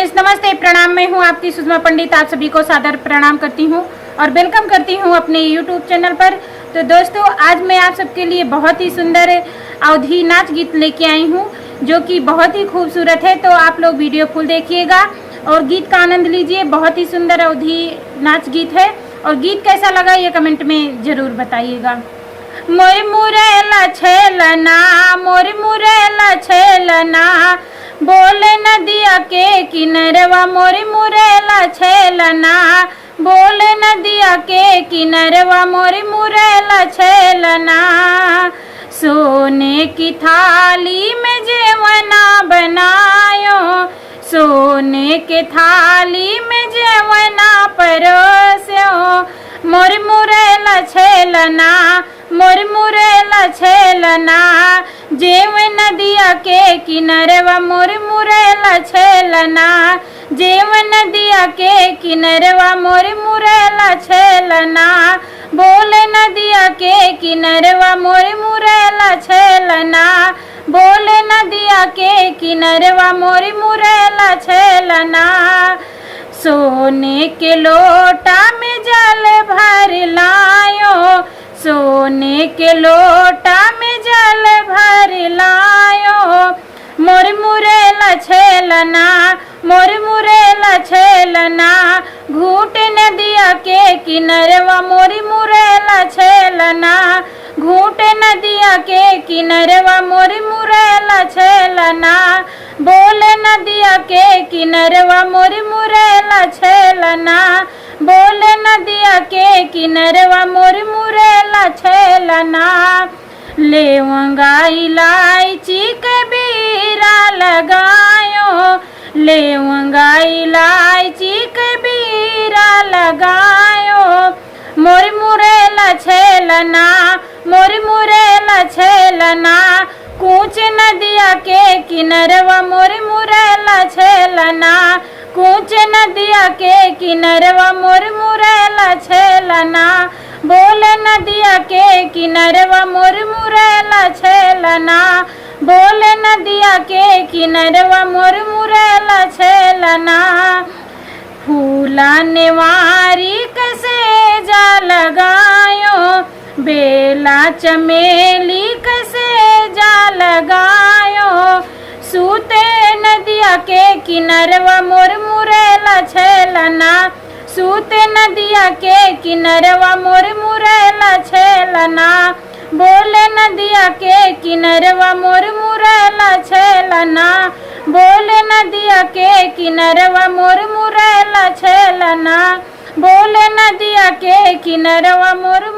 Friends, नमस्ते, प्रणाम। मैं हूं आपकी सुषमा पंडित। आप सभी को सादर प्रणाम करती हूं और वेलकम करती हूं अपने यूट्यूब चैनल पर। तो दोस्तों, आज मैं आप सबके लिए बहुत ही सुंदर अवधी नाच गीत लेके आई हूं, जो कि बहुत ही खूबसूरत है। तो आप लोग वीडियो फुल देखिएगा और गीत का आनंद लीजिए। बहुत ही सुंदर अवधी नाच गीत है और गीत कैसा लगा ये कमेंट में ज़रूर बताइएगा। मोर मुरेला छेलना, मोर मुरेला छेलना, बोले नदिया के किनरवा, मोर मुरेला छेलना, बोले नदिया के किनरवा, मोर मुरेला छेलना। सोने की थाली में जेवना बनायो, सोने के थाली में जेवना परोस्यो, मोर मुरेला छेलना, मोर मुरेला छेलना, जेव नदिया के किनरवा, मोर मुरेला छेलना, जेव नदिया के किनरवा, मोर मुरेला छेलना, बोले नदिया के किनरवा, मोर मुरेला छेलना, बोले नदिया के किनरवा, मोर मुरेला छेलना। सोने के लोटा में जल भर लायो, सोने के लोटा में जल भर लायो, मोर मुरेला छेलना, मोर मुरेला छेलना, घूट नदिया के किनरवा, मोर मुरेला छेलना, घूट नदिया के किनरवा, मोर मुरेला छेलना, बोले नदिया के किनरवा, मोर मुरेला छेलना, बोले नदिया के किनरवा, मोर मुरेला छेलना। लेवंगा इलायची के बीरा लगायो, लेवंगा इलायची के बीरा लगायो, मोर मुरेला छेलना, मोर मुरेला छेलना, कूच नदिया के किनरवा, मोर मुरेला छेलना, कूच नदिया के किनरवा, मोर मुरेला छेलना, बोले नदिया के किनरवा, मोर मुरेला छेलना, बोले नदिया के किनरवा, मोर मुरेला छेलना। फूला नेवारी कैसे जा लगायो, बेला चमेली कैसे जा लगायो, सूते नदिया के किनरवा, मोर मुरेला छेलना, सूते नदिया के किनरवा, मोर मुरेला छेलना, बोले नदिया के किनरवा, मोर मुरेला छेलना, बोले नदिया के किनरवा, मोर मुरेला छेलना, बोले नदिया के किनरवा, मोर